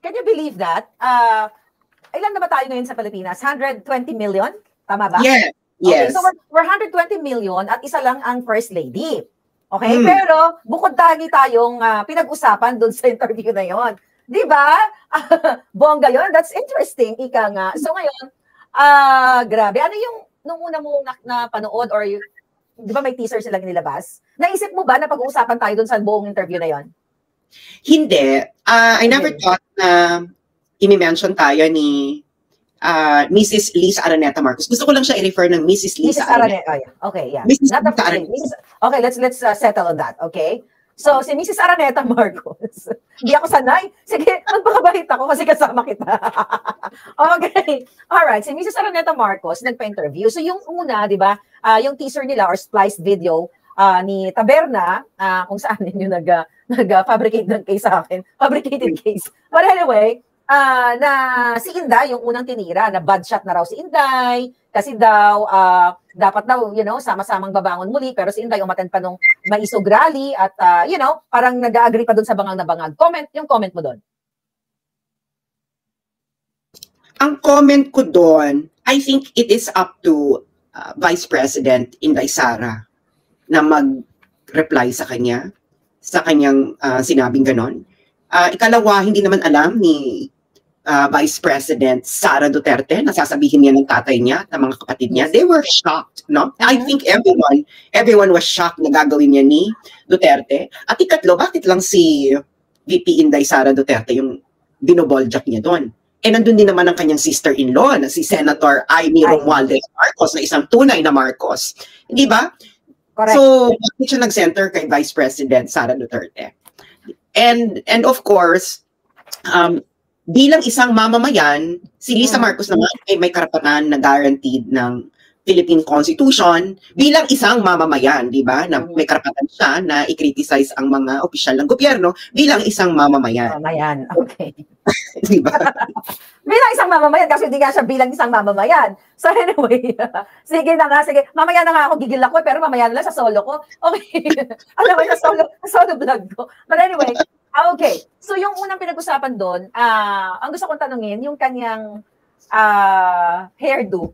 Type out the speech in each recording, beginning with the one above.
Can you believe that? Ilan na ba tayo ngayon sa Pilipinas? 120 million? Tama ba? Yeah. Okay, Yes. so we're 120 million at isa lang ang First Lady. Okay, pero bukod tayong pinag-usapan doon sa interview na yon. Di ba? Bongga yon. That's interesting, ika nga. So ngayon, grabe. Ano yung nung una mo napanood or di ba may teaser silang nilabas? Naisip mo ba na pag-uusapan tayo doon sa buong interview na yon? Hindi. I never thought na i-mention tayo ni Mrs. Lisa Araneta Marcos. Gusto ko lang siya i-refer ng Mrs. Lisa Araneta. Oh, yeah. Okay, yeah. Mrs. Not the Lisa first lady. Okay, let's settle on that, okay? So, si Mrs. Araneta Marcos, hindi ako sanay. Sige, magpakabait ako kasi kasama kita. Okay. Alright, si Mrs. Araneta Marcos, nagpa-interview. So, yung una, di ba, yung teaser nila or spliced video ni Taberna, kung saan ninyo nag-fabricate ng case sa akin. Fabricated case. But anyway, na si Inday, yung unang tinira, na bad shot na raw si Inday, kasi daw, dapat daw, sama-samang babangon muli, pero si Inday umattend pa nung Maisog Rally, at, parang nag-agree pa dun sa bangang na bangag. Yung comment mo dun. Ang comment ko doon, I think it is up to Vice President Inday Sara na mag-reply sa kanyang sinabing ganon. Ikalawa, hindi naman alam ni Vice President Sara Duterte na sasabihin niya ng tatay niya, ng mga kapatid niya. They were shocked, no? I think everyone was shocked na gagawin niya ni Duterte. At ikatlo, bakit lang si VP Inday Sara Duterte yung binoboljak niya doon? Eh, nandun din naman ang kanyang sister-in-law na si Senator Amy Romualdez Marcos na isang tunay na Marcos. Hindi ba? Correct. So, bakit siya nag-center kay Vice President Sara Duterte? And of course, bilang isang mamamayan, si Lisa Marcos naman ay may karapatan na guaranteed ng Philippine Constitution bilang isang mamamayan, di ba? Na may karapatan siya na i-criticize ang mga opisyal ng gobyerno bilang isang mamamayan. Mamamayan, okay. Di ba? Bilang isang mamamayan, kasi hindi nga siya bilang isang mamamayan. So anyway, sige na nga, sige. Mamaya na nga ako, gigil ako, pero mamaya na lang sa solo ko. Okay. Alam mo, sa solo vlog ko. But anyway, okay. So yung unang pinag-usapan doon, ang gusto kong tanungin, yung kanyang hairdo.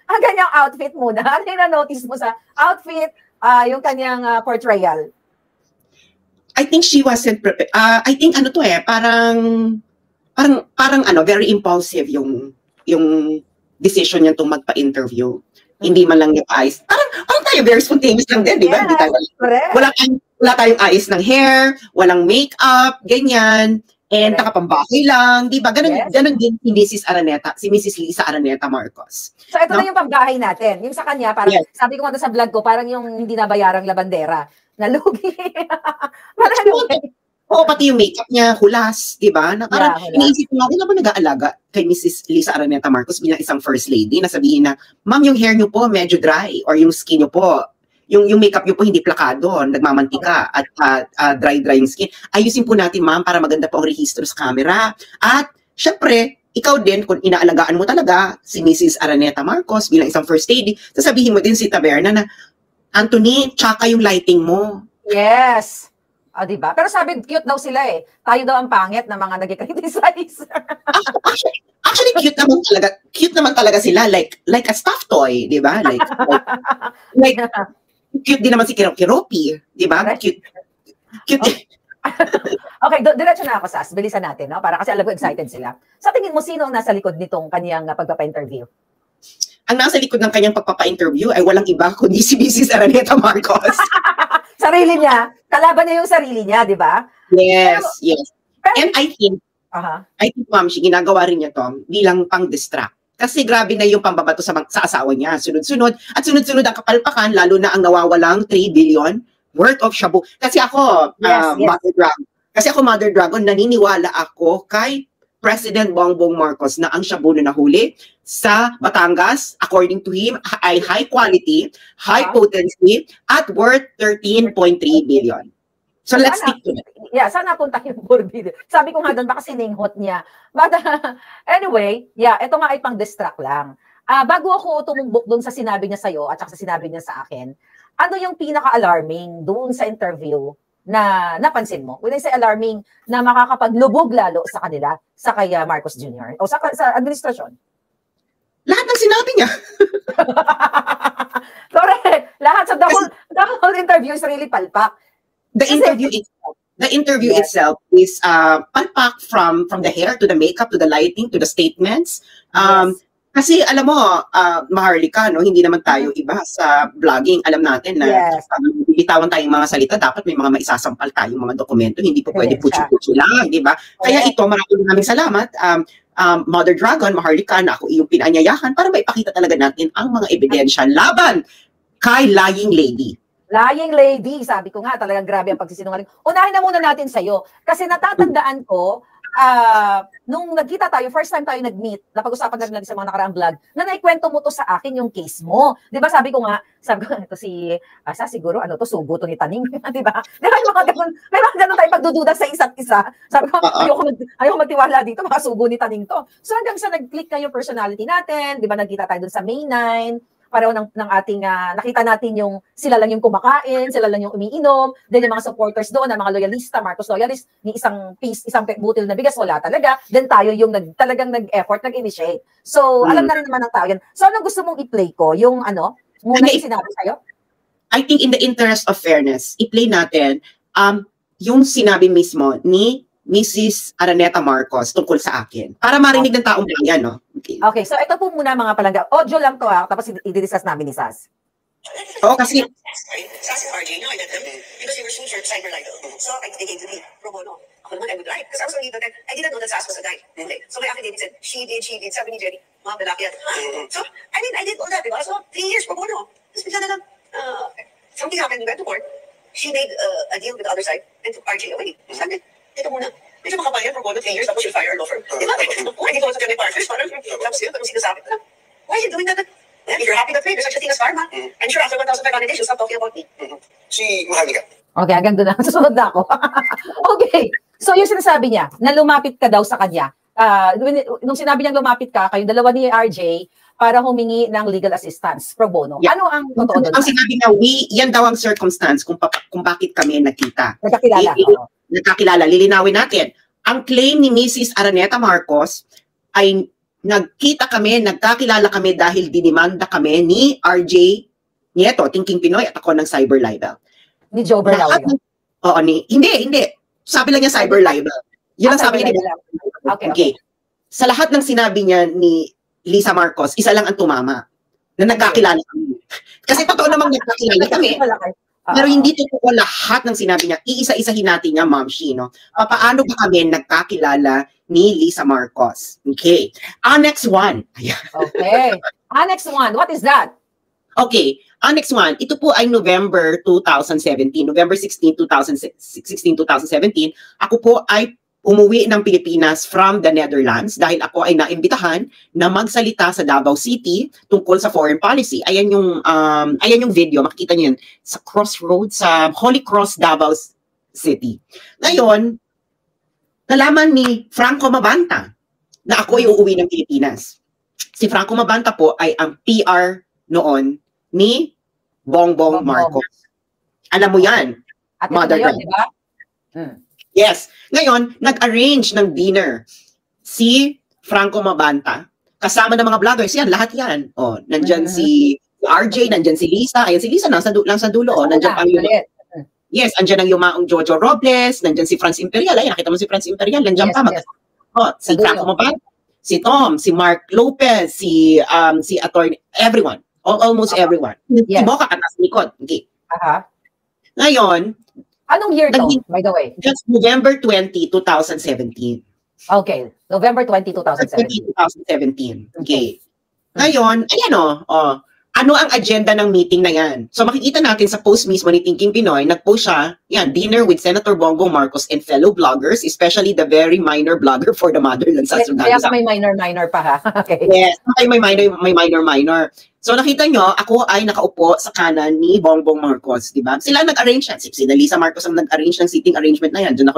Ang kanyang outfit muna. Ano yung na-notice mo sa outfit, yung kanyang portrayal? I think she wasn't prepared. I think parang very impulsive yung decision niya itong magpa-interview. Hindi man lang yung eyes. Parang tayo very spontaneous lang din, di ba? Yeah, wala tayong ayos ng hair, walang makeup, ganyan. And nakapambahay lang, di ba? Ganon din si Mrs. Lisa Araneta Marcos. So ito na yung pambahay natin. Yung sa kanya, parang sabi ko nga sa vlog ko, parang yung hindi nabayarang labandera. Nalugi. Oo, pati yung makeup niya, hulas, di ba? Parang iniisip ko nga, kung naman nag-aalaga kay Mrs. Lisa Araneta Marcos bilang isang first lady, na sabihin na, ma'am, yung hair niyo po medyo dry, or yung skin niyo po, yung makeup niyo po hindi plakado, nagmamantika, at dry yung skin. Ayusin po natin, ma'am, para maganda po ang rehistro sa camera. At, syempre, ikaw din, kung inaalagaan mo talaga si Mrs. Araneta Marcos bilang isang first lady, sasabihin mo din si Taberna na, Anthony, tsaka yung lighting mo. Yes. Diba? Pero sabi, cute daw sila eh. Tayo daw ang pangit na mga nag-criticize. Actually, cute naman talaga sila. Like a stuffed toy, di ba? Like cute din naman si Kiropi, di ba? Cute. Okay, diretso na ako, Sas. Bilisan natin, no? Para kasi alam ko excited sila. Sa tingin mo, sino ang nasa likod nitong kaniyang pagpapa-interview? Ang nasa likod ng kanyang pagpapa-interview ay walang iba kundi si Mrs. Araneta Marcos. Sarili niya. Kalaban niya yung sarili niya, di ba? Yes. And I think, ma'am, ginagawa rin niya to bilang pang-distract. Kasi grabe na yung pambabato sa asawa niya. Sunod-sunod. At sunod-sunod ang kapalpakan, lalo na ang nawawalang 3 billion worth of shabu. Kasi ako, Mother Dragon, naniniwala ako kay President Bongbong Marcos na ang shabu na nahuli sa Batangas, according to him, ay high quality, high potency, at worth 13.3 billion. So let's stick to that. Yeah, saan napunta yung 4 billion? Sabi ko nga doon, baka sininghot niya. But anyway, ito nga ay pang-distract lang. Bago ako tumumbok doon sa sinabi niya sa'yo at sa sinabi niya sa akin, ano yung pinaka-alarming doon sa interview na napansin mo? When I say alarming, na makakapaglubog lalo sa kanila, sa kay Marcos Jr. o sa administrasyon? Lahat ng sinabi niya. Correct. Lahat sa the whole interview is really palpak. The interview itself is palpak from the hair to the makeup to the lighting to the statements. Kasi alam mo, Maharlika, no, hindi naman tayo iba sa vlogging. Alam natin na bibitawan tayong mga salita, dapat may mga maisasampal tayong mga dokumento. Hindi po pwede putyo-putyo lang, di ba? Kaya ito, maraming salamat. Mother Dragon, Maharlika, na ako iyong pinanyayahan para maipakita talaga natin ang mga ebidensya laban kay Lying Lady. Lying Lady, sabi ko nga, talagang grabe ang pagsisinungaling. Unahin na muna natin sa'yo. Kasi natatandaan ko, nung nagkita tayo, first time tayo nag-meet, napag-usapan na rin natin sa mga nakaraang vlog, na naikwento mo to sa akin yung case mo. Di ba sabi ko, ito si, siguro, sugo to ni Taning. Di ba? Di ba may mga ganun tayo pagdududa sa isa't isa. Sabi ko, ayoko magtiwala dito, mga sugo ni Taning to. So hanggang sa nag-click na yung personality natin, di ba nagkita tayo dun sa May 9, pareho ng ating, nakita natin yung sila lang yung kumakain, sila lang yung umiinom, then yung mga supporters doon, ang mga loyalista, Marcos loyalist, ni isang butil na bigas, wala talaga, then tayo yung talagang nag-effort, nag-initiate. So, alam na rin naman ng tao yan. So, anong gusto mong i-play ko? Yung muna yung sinabi sa'yo? I think in the interest of fairness, i-play natin yung sinabi mismo ni Mrs. Araneta Marcos tungkol sa akin. Para marinig ng taong bayan, no? Okay, so ito po muna mga palangga. Audio lang to tapos i-discuss namin ni Sas. Kasi Sas and RJ, I met them because they were sued for cyber libel. So they came to me, pro bono. Ako naman, I would lie. Because I was only that I didn't know that Sas was a guy. So my affidavit said, she did, sabi ni Jerry, mga balaki yan. So, I mean, I did all that, diba? So, 3 years pro bono. Tapos bigla na lang, something happened, we went to court. She made a deal with the other side and took RJ away. Sabi, ito muna. Medyo makapal yan for more than 3 years, tapos you'll fire a law firm. Diba? Why dito ko sa Kennedy Partners? Tapos yun, parang sinasabi ko lang. Why are you doing that? Yeah, if you're happy that way, there's such a thing as karma. And sure, after 1,500 days, you'll stop talking about me. Si Maharlika. Okay, hanggang doon na. Susunod na ako. Okay. So, yung sinasabi niya, na lumapit ka daw sa kanya. Nung sinabi niyang lumapit ka, kayong dalawa ni RJ, para humingi ng legal assistance pro bono. Yeah. Ano ang totoo doon? Ang sinabi na, yan daw ang circumstance kung bakit kami nagkita. Nagkakilala. Lilinawin natin. Ang claim ni Mrs. Araneta Marcos ay nagkakilala kami dahil dinimanda kami ni RJ Nieto, Thinking Pinoy, at ako ng cyber libel. Ni Joe Berlao. Oo, hindi. Sabi lang niya cyber libel. Yun ang sabi niya. Okay. Sa lahat ng sinabi niya ni Lisa Marcos, isa lang ang tumama. Na nagkakilala kami. Kasi totoo namang nagkakilala kami. Pero hindi totoo lahat ng sinabi niya. Iisa-isahin natin niya, Ma'am Shi, no? Paano ba kami nagkakilala ni Lisa Marcos? Okay. Annex 1. Okay. Annex 1, what is that? Okay. Annex 1, ito po ay November 2017. November 16, 2017. Ako po ay umuwi ng Pilipinas from the Netherlands dahil ako ay naimbitahan na magsalita sa Davao City tungkol sa foreign policy. Ayan yung video, makikita niyo yan, sa crossroads, sa Holy Cross, Davao City. Ngayon, nalaman ni Franco Mabanta na ako ay uuwi ng Pilipinas. Si Franco Mabanta po ay ang PR noon ni Bongbong Marcos. Alam mo yan, At Mother yun, di ba? Yes. Ngayon, nag-arrange ng dinner si Franco Mabanta. Kasama ng mga vloggers yan, lahat yan. Oh, nandyan si RJ, nandyan si Lisa. Ayan si Lisa, lang sa dulo. Oh, nandyan ang yes, andyan ang yumaong Jojo Robles, nandyan si Franz Imperial. Ayan, nakita mo si Franz Imperial, nandyan pa. Yes. Oh, si Franco Mabanta, si Tom, si Mark Lopez, si attorney, everyone. Almost everyone. Si Boca katas likod. Okay. Ngayon, anong year to, by the way? That's November 20, 2017. Okay. November 20, 2017. Okay. Ngayon, ayan ano ang agenda ng meeting na yan? So makikita natin sa post mismo ni Thinking Pinoy, nag-post siya, dinner with Senator Bongbong Marcos and fellow bloggers, especially the very minor blogger for the motherland. Kaya may minor pa ha? Okay. Yes, may minor. So nakita nyo, ako ay nakaupo sa kanan ni Bongbong Marcos, di ba? Sila nag-arrange yan. Si Lisa Marcos ang nag-arrange ng seating arrangement na yan. Diyan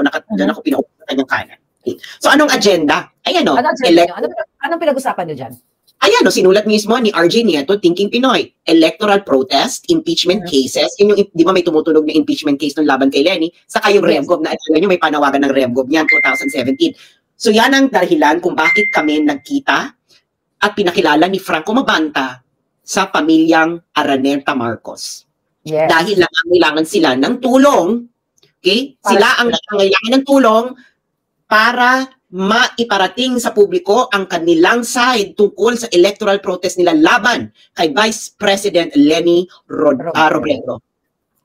ako pinaupo sa kanyang kanan. Okay. So anong agenda? Ayan Anong pinag-usapan nyo dyan? Ayan, no, sinulat mismo ni RJ Nieto, Thinking Pinoy, electoral protest, impeachment cases, yun yung, di ba may tumutunog na impeachment case nung laban kay Lenny, saka yung Yes. RevGov na, alam nyo, may panawagan ng RevGov niyan, 2017. So yan ang dahilan kung bakit kami nagkita at pinakilala ni Franco Mabanta sa pamilyang Araneta Marcos. Yes. Dahil nangangailangan sila ng tulong, okay? Sila ang nangangailangan ng tulong para maiparating sa publiko ang kanilang side tungkol sa electoral protest nila laban kay Vice President Lenny Robredo.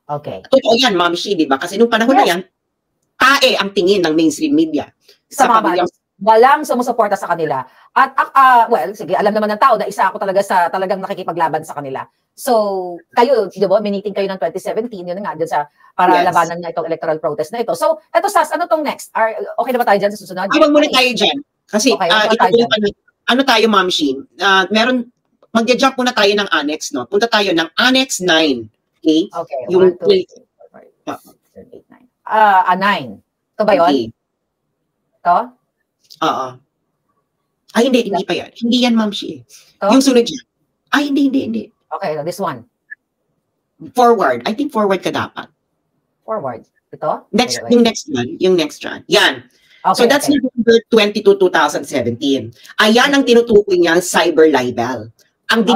Okay. Totoo yan, Ma'am Shi, di ba? Kasi nung panahon na yan, tae ang tingin ng mainstream media. Sa mga walang sumusuporta sa kanila. At, well, sige, alam naman ng tao na isa ako talaga sa talagang nakikipaglaban sa kanila. So, kayo, di ba, miniting kayo ng 2017, yun nga, dyan sa, para labanan na itong electoral protest na ito. So, eto Sas, ano tong next? Okay na ba tayo dyan sa susunod? Huwag muna tayo dyan. Kasi, ano tayo, Ma'am Shi? Mag-jump muna tayo ng annex, no? Punta tayo ng Annex 9. Okay? Okay. Yung 1, 2, 3, 4, 5, 6, 7, 8, 9. 9. Ito ba yun? Okay. Ito? Oo. Ay, hindi pa yan. Hindi yan, Ma'am Shi. Ito? Yung sunod yan. Ay, hindi. Okay, this one. Forward. I think forward ka dapat. Forward. Ito? Yung next one. Yan. Okay, So that's November 22, 2017. Ayan ang tinutukoy niyang cyber libel. Ang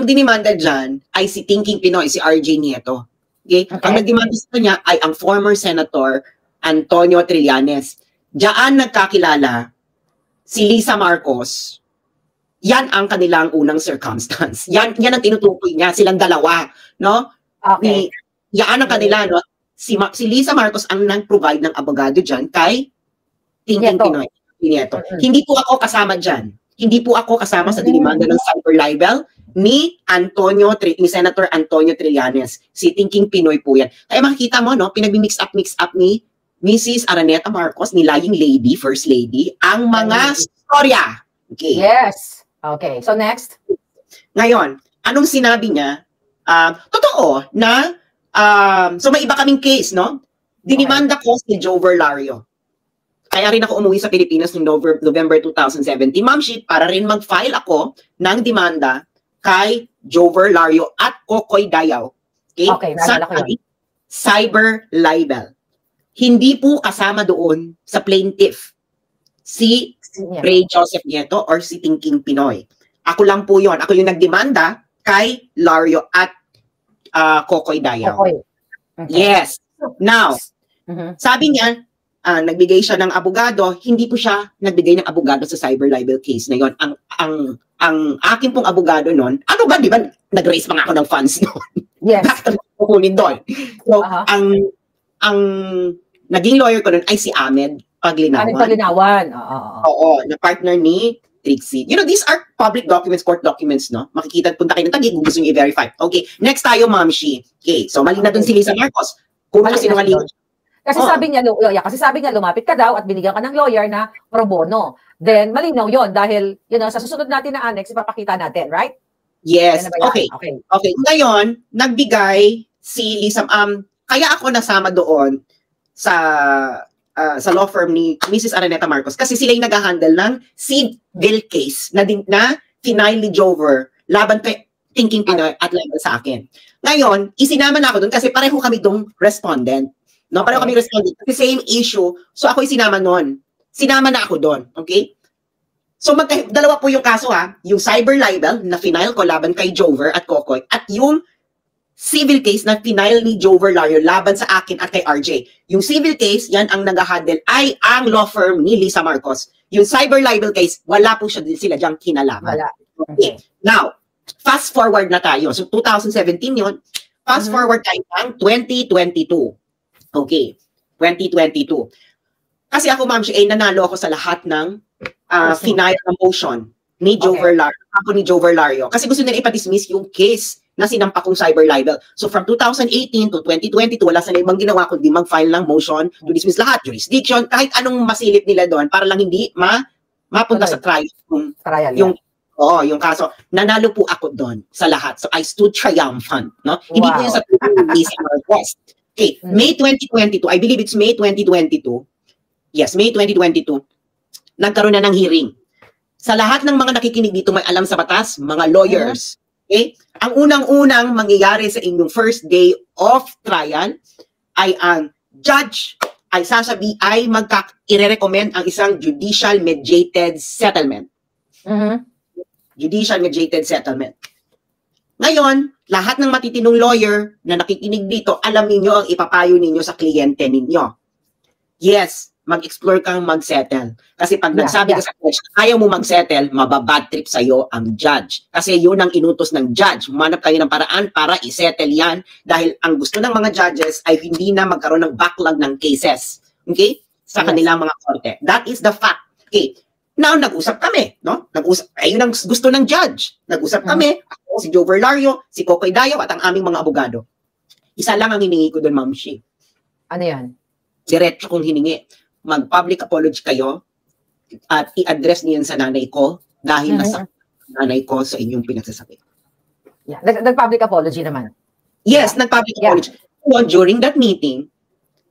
dinimanda dyan ay si Thinking Pinoy, si RJ Nieto. Okay? Ang nagdemanda sa kanya ay ang former Senator Antonio Trillanes. Diyan nagkakilala si Lisa Marcos. Yan ang kanilang unang circumstance. Yan ang tinutukoy niya, silang dalawa, no? Okay. Yan ang kanila, no? Si Lisa Marcos ang nag-provide ng abogado dyan kay Thinking Pinoy. Nieto. Hindi po ako kasama dyan. Hindi po ako kasama sa dinimanda ng cyber libel ni Senator Antonio Trillanes. Si Thinking Pinoy po yan. Kaya makikita mo, no? Pinag-mix up ni Mrs. Araneta Marcos, ni Lying Lady, First Lady, ang mga storya. Okay. Yes. Okay. So next. Ngayon, anong sinabi niya? Totoo na, so may iba kaming case, no? Dinimanda ko si Joe Verlario. Kaya rin ako umuwi sa Pilipinas noong November 2017. Ma'am Shi, para rin mag-file ako ng demanda kay Joe Verlario at Kokoy Dayaw. Okay? Sa cyber libel. Hindi po kasama doon sa plaintiff si Ray Joseph Nieto or si Thinking Pinoy. Ako lang po yon. Ako yung nagdemanda kay Lario at Kokoy Dayaw. Okay. Yes. Now, sabi niya, nagbigay siya ng abogado, hindi po siya nagbigay ng abogado sa cyber libel case na yon. Ang akin pong abogado noon, ano ba, di ba, nag-raise pa nga ako ng funds noon? Yes. Bakit kukunin doon? So, ang naging lawyer ko noon ay si Ahmed Paglinawan. Oo, na partner ni Trixie. You know, these are public documents, court documents, no? Makikita, punta kayo ng Taguig kung gusto nyo i-verify. Okay, next tayo, Ma'am Shi. Okay, so mali na dun si Lisa Marcos. Kung sinungaling. Kasi sabi niya, lumapit ka daw at binigyan ka ng lawyer na pro bono. Then, malinaw yon dahil, sa susunod natin na annex, ipapakita natin, right? Yes, okay. Ngayon, nagbigay si Lisa, kaya ako nasama doon sa law firm ni Mrs. Araneta Marcos kasi sila yung nag-handle ng civil case na final ni Jover laban kay Thinking Pinoy at laban sa akin. Ngayon, isinama na ako doon kasi pareho kami dong respondent. No, pareho kami respondent. Kasi same issue. So ako sinama noon. Sinama na ako doon. Okay? So dalawa po yung kaso ha. Yung cyber libel na final ko laban kay Jover at Kokoy at yung civil case na final ni Joe Verlario laban sa akin at kay RJ. Yung civil case, yan ang nag-handle ay ang law firm ni Lisa Marcos. Yung cyber libel case, wala po sila diyang kinalaman. Okay. Now, fast forward na tayo. So, 2017 yun. Fast forward tayo ng 2022. Okay. 2022. Kasi ako, Ma'am Shi, nanalo ako sa lahat ng final na motion ni Joe Verlario. Ako ni Joe Verlario. Kasi gusto nila ipa-dismiss yung case na sinampa kong cyber libel. So from 2018 to 2022, wala sa ibang ginawa kundi mag-file ng motion to dismiss lahat, jurisdiction, kahit anong masilip nila doon para lang hindi mapunta sa trial. Yung kaso. Nanalo po ako doon sa lahat. So I stood triumphant. No? Wow. Hindi po yung sa West. Okay, May 2022, I believe it's May 2022. Yes, May 2022. Nagkaroon na ng hearing Sa lahat ng mga nakikinig dito may alam sa batas, mga lawyers. Okay? Ang unang-unang mangyayari sa inyong first day of trial ay ang judge ay i-recommend ang isang judicial mediated settlement. Judicial mediated settlement. Ngayon, lahat ng matitinong lawyer na nakikinig dito, alam niyo ang ipapayo ninyo sa kliyente ninyo. Yes, mag-explore kang mag-settle. Kasi pag nagsabi ka sa judge, ayaw mo mag-settle, mababad trip sa'yo ang judge. Kasi yun ang inutos ng judge. Humanap kayo ng paraan para i-settle yan dahil ang gusto ng mga judges ay hindi na magkaroon ng backlog ng cases. Okay? Sa kanilang mga korte. That is the fact. Okay. Now, nag-usap kami, no? Ayun ang gusto ng judge. Nag-usap kami, ako, si Jover Lario, si Kokoy Dayaw, at ang aming mga abogado. Isa lang ang hiningi ko doon, Ma'am Shi. Ano yan? Diretso kong hiningi. Mag-public apology kayo at i-address niyan sa nanay ko dahil nasa nanay ko sa inyong pinagsasabi. Yeah. Nag-public apology naman. Yes, nag-public apology. So, during that meeting,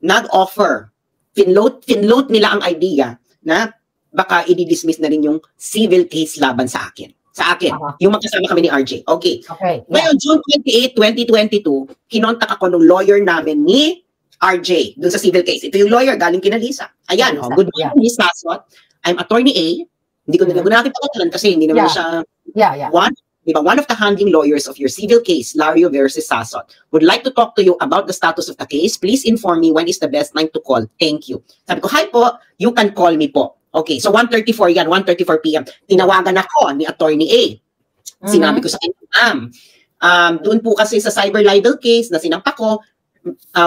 nag-offer, finload nila ang idea na baka i-dismiss na rin yung civil case laban sa akin. Sa akin. Yung magkasama kami ni RJ. Okay. Ngayon, June 28, 2022, kinontak ako ng lawyer namin ni RJ dun sa civil case. Ito yung lawyer galing kina Lisa. Ayan, good morning, Ms. Sasot. I'm attorney A. Hindi ko natin pagkatalan kasi hindi naman siya one of the handling lawyers of your civil case, Lario versus Sasot, would like to talk to you about the status of the case. Please inform me when is the best time to call. Thank you. Sabi ko, hi po, you can call me po. Okay, so 1:34 yan, 1:34 p.m. Tinawagan ako ni Attorney A. Sinabi ko sa kanya, ma'am, doon po kasi sa cyber libel case na sinampa ko,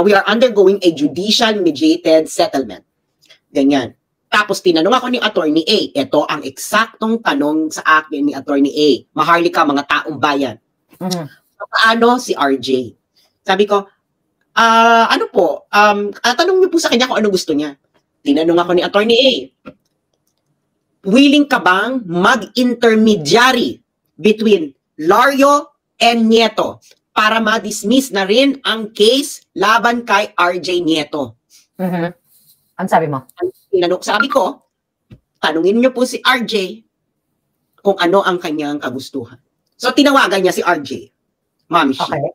we are undergoing a judicial mediated settlement. Ganyan. Tapos tinanong ako ni Attorney A. Ito ang eksaktong tanong sa akin ni Attorney A. Maharlika, mga taong bayan. Paano si RJ? Sabi ko, ano po, tanong niyo po sa kanya kung ano gusto niya. Tinanong ako ni Attorney A. Willing ka bang mag-intermediary between Lario and Nieto para ma-dismiss na rin ang case laban kay RJ Nieto? Ano sabi mo? Sabi ko, tanungin niyo po si RJ kung ano ang kanyang kagustuhan. So, tinawagan niya si RJ. Ma'am Shi. Okay.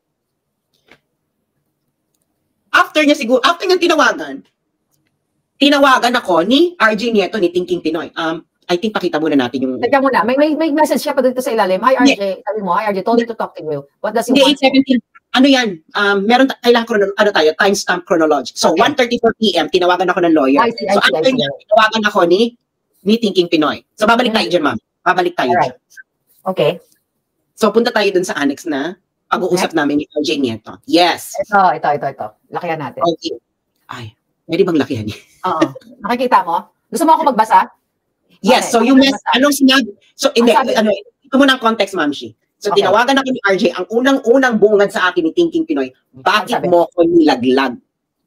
After niya tinawagan ako ni RJ Nieto ni Thinking Pinoy. I think pakita muna natin yung... Teka muna, may message siya pa dito sa ilalim. Hi RJ, sabi mo, hi RJ, told me to talk to you. What does he want? 8:17. Ano yan? Kailangan timestamp chronology. So, 1:34 p.m., tinawagan ako ng lawyer. So, after niya, tinawagan ako ni Thinking Pinoy. So, babalik tayo dyan, ma'am. Babalik tayo dyan. Okay. So, punta tayo dun sa annex na pag-uusap namin ni RJ Nieto. Yes. Ito. Lakihan natin. Okay. Ay, pwede bang lakihan niya? Oo. Nakikita mo? Gusto mo ako magbasa? Yes, so yung anong sinabi, so ito muna ang context, Ma'am Shi. So tinawagan ako ni RJ, ang unang-unang bungad sa akin ni Thinking Pinoy, bakit mo ko nilaglag?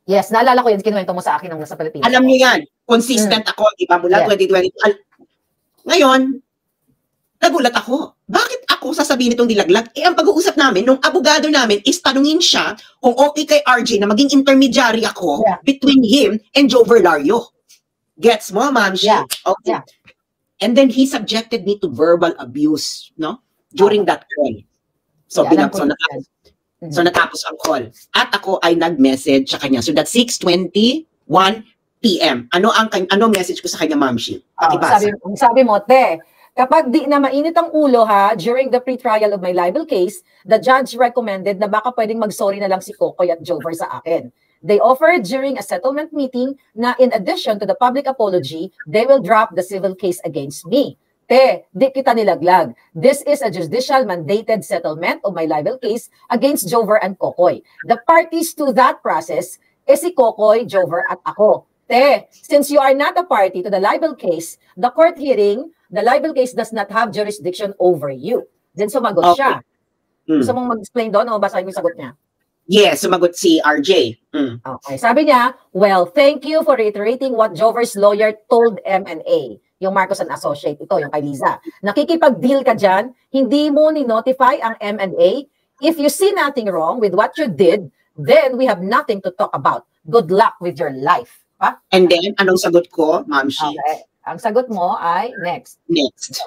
Yes, naalala ko yun, kinuwento mo sa akin nung nasa Pilipinas. Alam niyo yan, consistent ako, iba mula 2020. Ngayon, nagulat ako. Bakit ako sasabihin itong nilaglag? Ang pag-uusap namin, nung abogado namin, is tanungin siya kung okay kay RJ na maging intermediary ako between him and Jover Lario. Gets mo, Ma'am Shi? Okay. And then he subjected me to verbal abuse, no? During that call. So, natapos ang call. At ako ay nag-message sa kanya. So, that's 6:21 p.m. Ano message ko sa kanya, Ma'am Shi? Sabi mo, kapag di na mainit ang ulo during the pre-trial of my libel case, the judge recommended na baka pwedeng mag-sorry na lang si Kokoy at Jover sa akin. They offered during a settlement meeting na in addition to the public apology, they will drop the civil case against me. Di kita nilaglag. This is a judicial mandated settlement of my libel case against Jover and Kokoy. The parties to that process is si Kokoy, Jover at ako. Since you are not a party to the libel case, the court hearing, the libel case does not have jurisdiction over you. Then sumagot siya. Gusto mong mag-explain doon o basahin mo yung sagot niya? Yes, sumagot si RJ. Okay. Sabi niya, well, thank you for reiterating what Jover's lawyer told M&A. Yung Marcos and Associate, ito, yung kay Liza. Nakikipag-deal ka dyan, hindi mo ni-notify ang M&A. If you see nothing wrong with what you did, then we have nothing to talk about. Good luck with your life. And then, anong sagot ko, Ma'am Shi? Okay. Ang sagot mo ay next. Next.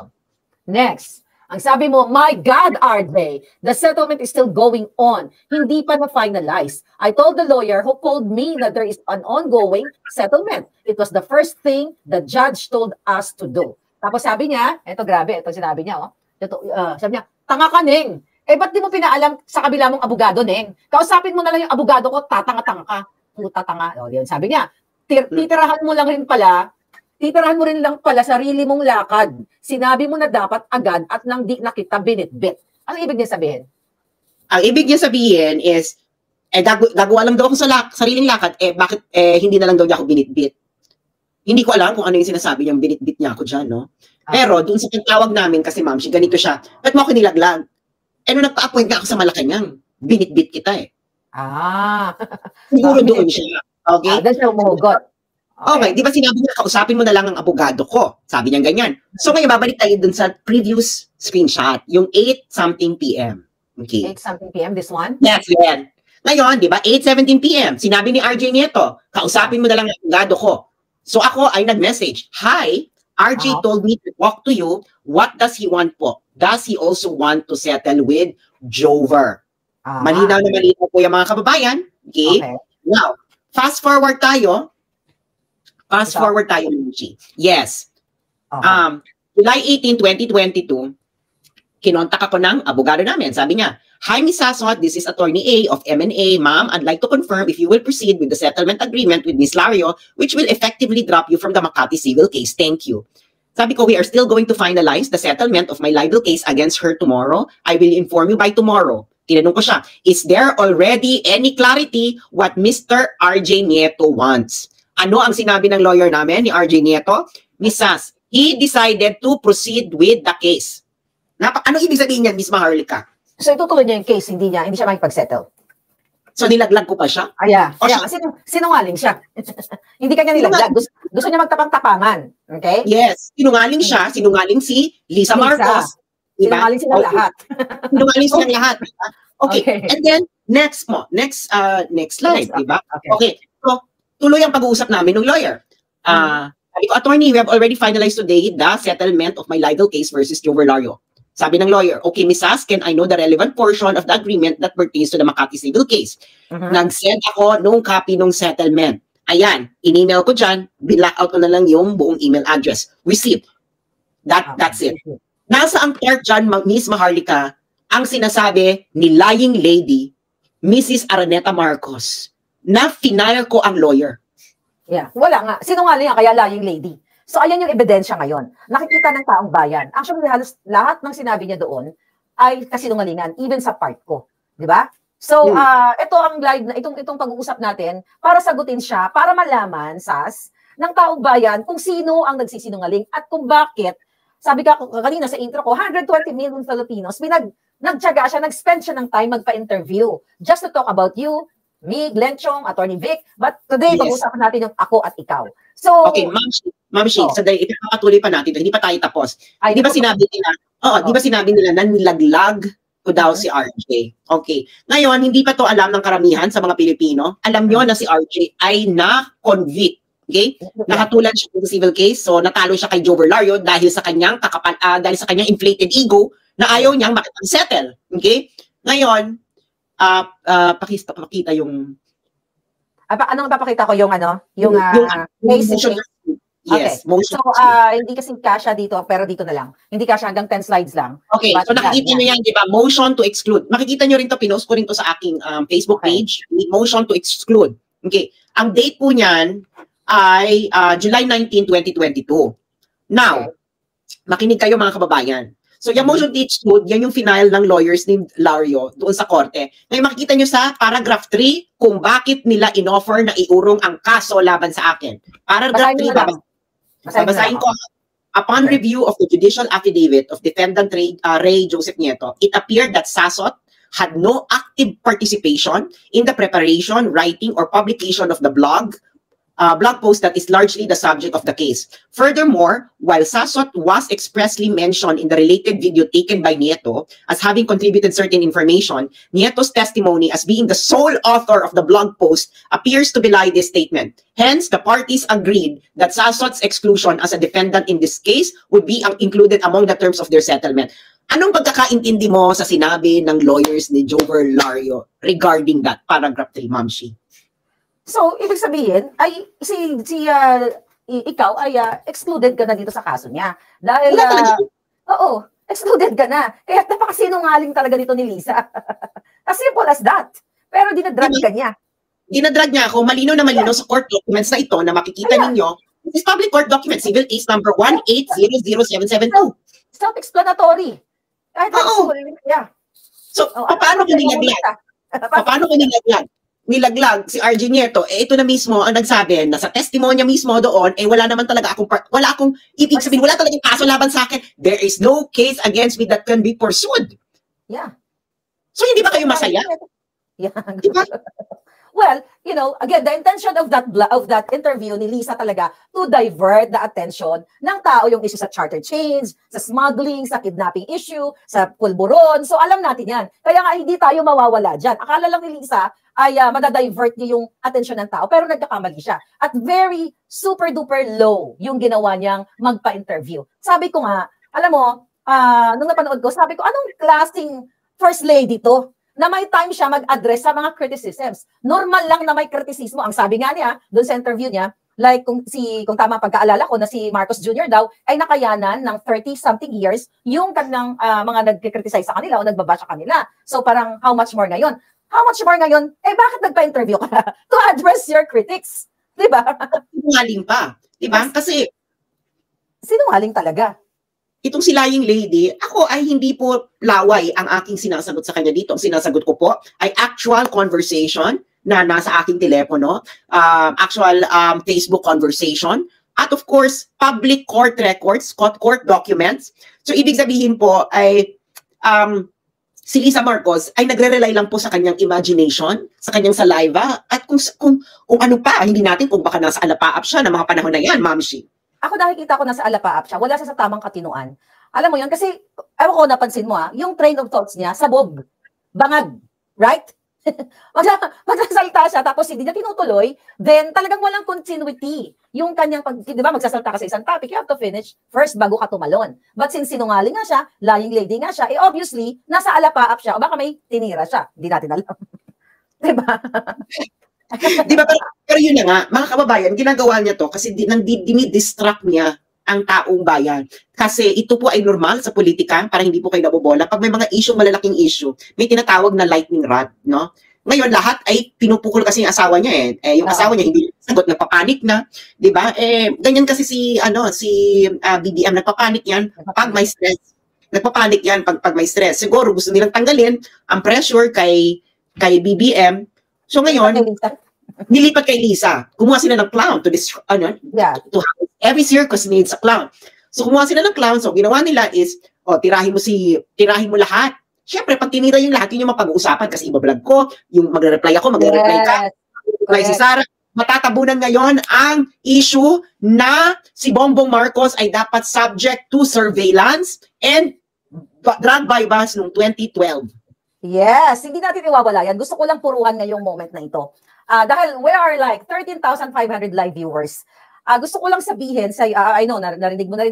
Next. Ang sabi mo, my God, RJ, the settlement is still going on. Hindi pa na-finalize. I told the lawyer who called me that there is an ongoing settlement. It was the first thing the judge told us to do. Tapos sabi niya, eto grabe, ito sinabi niya, sabi niya, tanga ka, Neng. Ba't di mo pinaalam sa kabila mong abogado, Neng? Kausapin mo na lang yung abogado ko, tatanga-tanga ka. Puta tanga. Yun, sabi niya, titirahan mo rin lang pala sarili mong lakad. Sinabi mo na dapat agad at nang di na kita binitbit. Ano ibig niya sabihin? Ang ibig niya sabihin is, gagawa lang daw ako sa sariling lakad, bakit hindi na lang daw niya ako binitbit? Hindi ko alam kung ano yung sinasabi niyang binitbit niya ako dyan, no? Pero doon sa pagtawag namin, kasi ma'am, ganito siya, ba't mo ako nilaglag? Nung nagpa-appoint nga ako sa Malacanang, binitbit kita Siguro doon siya. Okay? Doon siya umuhugot. Okay, di ba sinabi niya, kausapin mo na lang ang abogado ko. Sabi niya ganyan. So ngayon, babalik tayo dun sa previous screenshot, yung 8-something p.m. Okay. 8-something p.m., this one? Yes, yan. Ngayon, di ba, 8:17 p.m., sinabi ni RJ Nieto, kausapin mo na lang ang abogado ko. So ako ay nag-message, hi, RJ told me to talk to you. What does he want po? Does he also want to settle with Jover? Malinaw na malinaw po yung mga kababayan. Okay? Now, fast forward tayo, Luigi. Yes. July 18, 2022, kinontak ako ng abogado namin. Sabi niya, hi, Ms. Sasot, this is Attorney A of M&A. Ma'am, I'd like to confirm if you will proceed with the settlement agreement with Ms. Lario, which will effectively drop you from the Makati civil case. Thank you. Sabi ko, we are still going to finalize the settlement of my libel case against her tomorrow. I will inform you by tomorrow. Tinanong ko siya, is there already any clarity what Mr. RJ Nieto wants? Ano ang sinabi ng lawyer namin, ni RJ Nieto? Ms. Sas, he decided to proceed with the case. Ano ibig sabihin niyan, Ms. Maharlika? So itutuloy niya yung case, hindi siya makipag-settle. So nilaglag ko pa siya? Sinungaling siya. Hindi kanya nilaglag. Gusto niya magtapang-tapangan. Okay? Yes. Sinungaling siya. Sinungaling si Lisa Marcos. Diba? Sinungaling silang lahat. Sinungaling silang lahat. Diba? Okay. And then, next slide. Diba? Okay. So, tuloy ang pag-uusap namin ng lawyer. Sabi ko, attorney, we have already finalized today the settlement of my libel case versus Jover Lario. Sabi ng lawyer, okay, Ms. Sas, can I know the relevant portion of the agreement that pertains to the Makati civil case? Nag-send ako nung copy nung settlement. Ayan, in-email ko dyan, binlockout ko na lang yung buong email address. Receipt. That's it. Nasa ang part dyan, Ms. Maharlika, ang sinasabi ni lying lady, Mrs. Araneta Marcos, na final ko ang lawyer. Yeah, wala nga. Sinungaling nga, kaya lying lady. So, ayan yung ebidensya ngayon. Nakikita ng taong bayan. Actually, lahat ng sinabi niya doon ay kasinungalingan, even sa part ko. Di ba? So, ito ang live na, itong pag-uusap natin, para sagutin siya, para malaman, Sas, ng taong bayan kung sino ang nagsisinungaling at kung bakit, sabi ka kanina sa intro ko, 120 million Filipinos, nagtyaga siya, nag-spend siya ng time magpa-interview just to talk about you, me, Glenn Chong, Attorney Vic, but today, pag-usapan natin yung ako at ikaw. So, okay, Ma'am Sheik, sandali, ipapatuloy pa natin ito. Hindi pa tayo tapos. Di ba sinabi nila na nilaglag ko daw si RJ? Okay. Ngayon, hindi pa to alam ng karamihan sa mga Pilipino. Alam nyo na si RJ ay na-convict. Okay? Nakatulan siya sa civil case. So, natalo siya kay Jover Lario dahil sa kanyang inflated ego na ayaw niyang makipag-settle. Okay? Ngayon, pakita yung... Anong papakita ko yung motion. Yes, okay. motion. So, hindi kasi kasha dito, pero dito na lang. Hindi kasha hanggang 10 slides lang. Okay, so nakikita nyo yan, di ba? Motion to exclude. Makikita nyo rin to, pinost ko rin to sa aking Facebook page. Motion to exclude. Okay, ang date po niyan ay July 19, 2022. Now, makinig kayo mga kababayan. So, yung motion to exclude, yan yung final ng lawyers ni Lario doon sa korte. Ngayon, makikita nyo sa paragraph 3 kung bakit nila inoffer na iurong ang kaso laban sa akin. Paragraph 3, babasahin ko. Upon review of the judicial affidavit of Defendant Ray Joseph Nieto, it appeared that Sasot had no active participation in the preparation, writing, or publication of the blog blog post that is largely the subject of the case. Furthermore, while Sasot was expressly mentioned in the related video taken by Nieto as having contributed certain information, Nieto's testimony as being the sole author of the blog post appears to belie this statement. Hence, the parties agreed that Sasot's exclusion as a defendant in this case would be included among the terms of their settlement. Anong pagkakaintindi mo sa sinabi ng lawyers ni Jover Lario regarding that paragraph 3, Ma'am Shi? So, ibig sabihin, ay ikaw ay excluded ka na dito sa kaso niya. Dahil, oo, excluded ka na. Kaya napakasinungaling talaga dito ni Lisa. As simple as that. Pero dinadrag ka niya. Dinadrag niya ako, malino na malino sa court documents na ito na makikita ninyo. This is public court document, civil case number 1800772. Self-explanatory. Kahit yeah. So, paano ko nilaglag? Paano ko nilaglag si RJ Nieto, ito na mismo ang nagsabi na sa testimonya mismo doon, wala naman talaga wala akong, ibig sabihin, wala talagang kaso laban sa akin. There is no case against me that can be pursued. Yeah. So, hindi ba kayo masaya? Yeah. Diba? Well, you know, again, the intention of that interview ni Lisa talaga to divert the attention ng tao yung issue sa charter change, sa smuggling, sa kidnapping issue, sa pulburon. So, alam natin yan. Kaya nga, hindi tayo mawawala dyan. Akala lang ni Lisa ay madadivert niya yung attention ng tao, pero nagkakamali siya. At very super-duper low yung ginawa niyang magpa-interview. Sabi ko nga, alam mo, nung napanood ko, sabi ko, anong klaseng first lady to? Na may time siya mag-address sa mga criticisms. Normal lang na may kritisismo. Ang sabi nga niya, doon sa interview niya, like kung tama pagkaalala ko na si Marcos Jr. daw, ay nakayanan ng 30-something years yung kanilang mga nag-criticize sa kanila o nagbaba sa kanila. So parang how much more ngayon? How much more ngayon? Bakit nagpa-interview ka? To address your critics. Diba? Sinungaling pa. Diba? Kasi sinungaling talaga. Itong si Lying Lady, ako ay hindi po laway ang aking sinasagot sa kanya dito. Ang sinasagot ko po ay actual conversation na nasa aking telepono, actual Facebook conversation, at of course, public court records, court documents. So, ibig sabihin po ay si Lisa Marcos ay nagre-rely lang po sa kanyang imagination, sa kanyang saliva, at kung ano pa, hindi natin kung baka nasa alapaap siya ng mga panahon na yan, Ma'am Shi. Ako nakikita ko nasa alapaap siya, wala siya sa tamang katinuan. Alam mo yun, kasi, ewan ko, napansin mo yung train of thoughts niya, sabog, bangag, right? Magsasalita siya, tapos hindi niya tinutuloy, then talagang walang continuity. Yung kanyang, di ba, magsasalita ka sa isang topic, you have to finish first bago ka tumalon. But since sinungaling nga siya, lying lady nga siya, obviously, nasa alapaap siya, o baka may tinira siya. Hindi natin alam. Diba? Diba, pero yun na nga, mga kababayan, ginagawa niya to kasi dinidistract niya ang taong bayan. Kasi ito po ay normal sa politika para hindi po kayo nabobola. Pag may mga issue, malalaking issue, may tinatawag na lightning rod, no? Ngayon, lahat ay pinupukol kasi yung asawa niya yung asawa niya hindi sagot, nagpapanik na, di ba? Ganyan kasi si BBM, nagpapanik yan pag may stress. Nagpapanik yan pag may stress. Siguro gusto nilang tanggalin ang pressure kay BBM. So ngayon, nilipat kay Lisa. Kumuha sila ng clown to this, to every circus needs a clown. So kumuha sila ng clown. So ginawa nila is, tirahin mo lahat. Siyempre, pag tinira yung lahat, yun yung mapag-uusapan kasi ibablog ko, yung magre-reply ako, magre-reply ka. Reply si Sarah. Matatabunan ngayon ang issue na si Bongbong Marcos ay dapat subject to surveillance and drug bypass noong 2012. Yes, hindi natin iwawala yan. Gusto ko lang puruhan ngayong moment na ito. Dahil we are like 13,500 live viewers. Gusto ko lang sabihin, I know, narinig mo na rin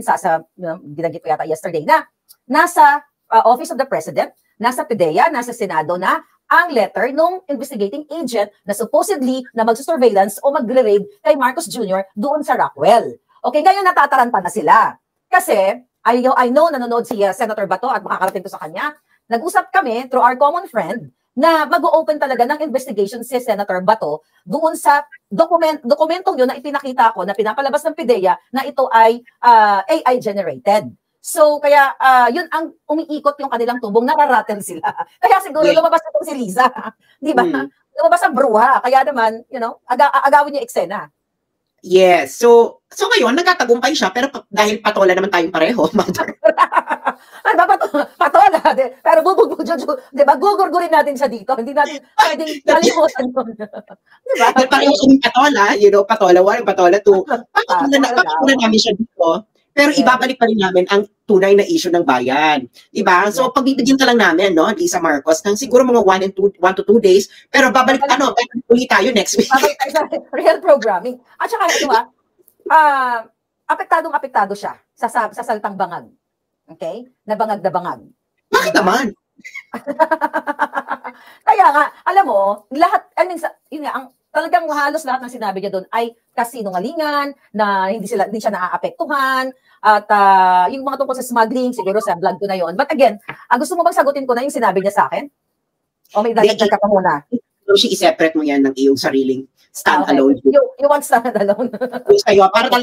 binanggit ko yata yesterday, na nasa Office of the President, nasa PDEA, nasa Senado na ang letter nung investigating agent na supposedly na magsusurveillance o magre-raid kay Marcos Jr. doon sa Rockwell. Okay, ngayon natataranta na sila. Kasi, I know nanonood si Senator Bato at makakarating to sa kanya. Nag-usap kami through our common friend na mag-o-open talaga ng investigation si Senator Bato doon sa dokumentong yun na ipinakita ko na pinapalabas ng PDEA na ito ay AI-generated. So, kaya yun ang umiikot yung kanilang tubong, nararatel sila. Kaya siguro lumabas na si Liza. Di ba? Lumabas ang bruha. Kaya naman, agawin niya eksena. Yes. So ngayon, nagtatagumpay siya, pero dahil patola naman tayong pareho, mother. Ano ba patola? Pero bubugbog, di ba? Gugurgurin natin siya dito. Hindi natin pwedeng kalimutan yun. Di ba? Pareho kaming patola, patola 1, patola 2. Pakatulan namin siya dito. Pero ibabalik pa rin namin ang tunay na issue ng bayan. Diba? So, pagbibigyan ka lang namin, no, Lisa Marcos, ng siguro mga 1 to 2 days, pero babalik ulit tayo next week. Babalik tayo sa real programming. At saka, apektado siya sa saltang bangag. Okay? Nabangag na bangag. Bakit naman? Kaya nga, alam mo, lahat, talagang halos lahat ng sinabi niya doon ay kasinungalingan, na hindi siya naaapektuhan, at yung mga tungkol sa smuggling, siguro sa vlog ko na yon. But again, gusto mo bang sagutin ko na yung sinabi niya sa akin? O may dadagdag ka pa muna? So, i-separate mo yan ng iyong sariling stand-alone. You want stand-alone? Sa'yo, para